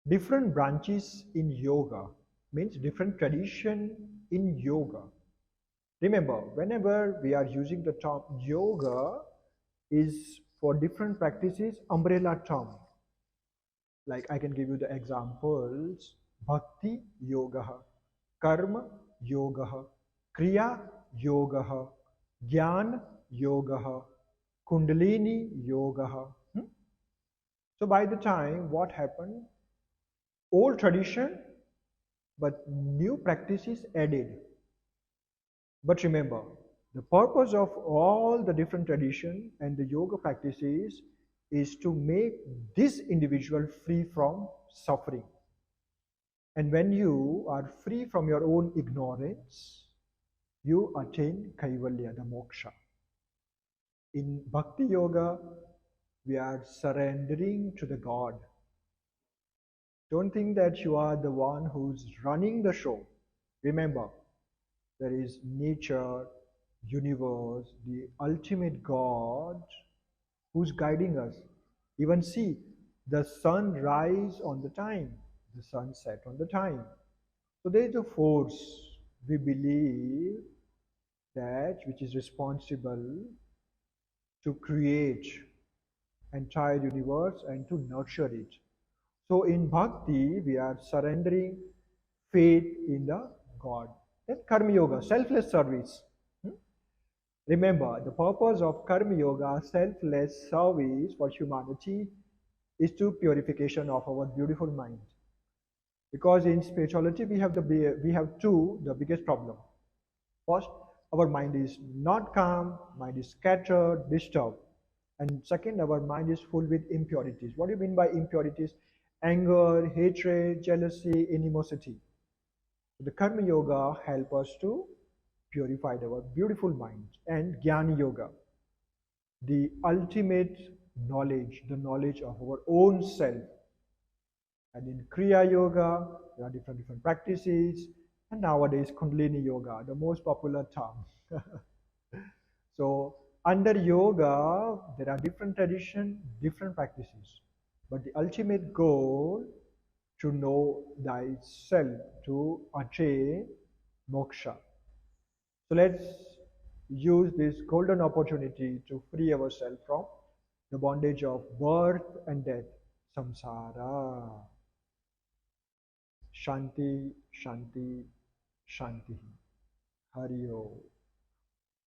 different branches in yoga, means different tradition in yoga. Remember, whenever we are using the term yoga is for different practices, umbrella term. Like I can give you the examples: Bhakti yoga, Karma yoga, Kriya yoga, Jnana yoga, Kundalini yoga. So by the time what happened, old tradition but new practices added. But remember, the purpose of all the different tradition and the yoga practices is to make this individual free from suffering. And when you are free from your own ignorance, you attain Kaivalya, the moksha. In Bhakti Yoga, we are surrendering to the God. Don't think that you are the one who's running the show. Remember, there is nature, universe, the ultimate God who's guiding us. Even see, the sun rise on the time, the sun set on the time. So there is a force we believe that which is responsible to create entire universe and to nurture it. So in bhakti, we are surrendering faith in the God. Then karma yoga, selfless service. Remember, the purpose of karma yoga, selfless service for humanity, is to purification of our beautiful mind. Because in spirituality, we have the biggest problem. First, our mind is not calm, mind is scattered, disturbed. And second, our mind is full with impurities. What do you mean by impurities? Anger, hatred, jealousy, animosity. The Karma Yoga help us to purify our beautiful mind. And Jnana Yoga, the ultimate knowledge, the knowledge of our own self. And in Kriya Yoga, there are different practices. And nowadays, Kundalini Yoga, the most popular term. So, under yoga, there are different traditions, different practices. But the ultimate goal to know thyself, to attain moksha. So let's use this golden opportunity to free ourselves from the bondage of birth and death, samsara. Shanti, Shanti, Shanti. Hari Om.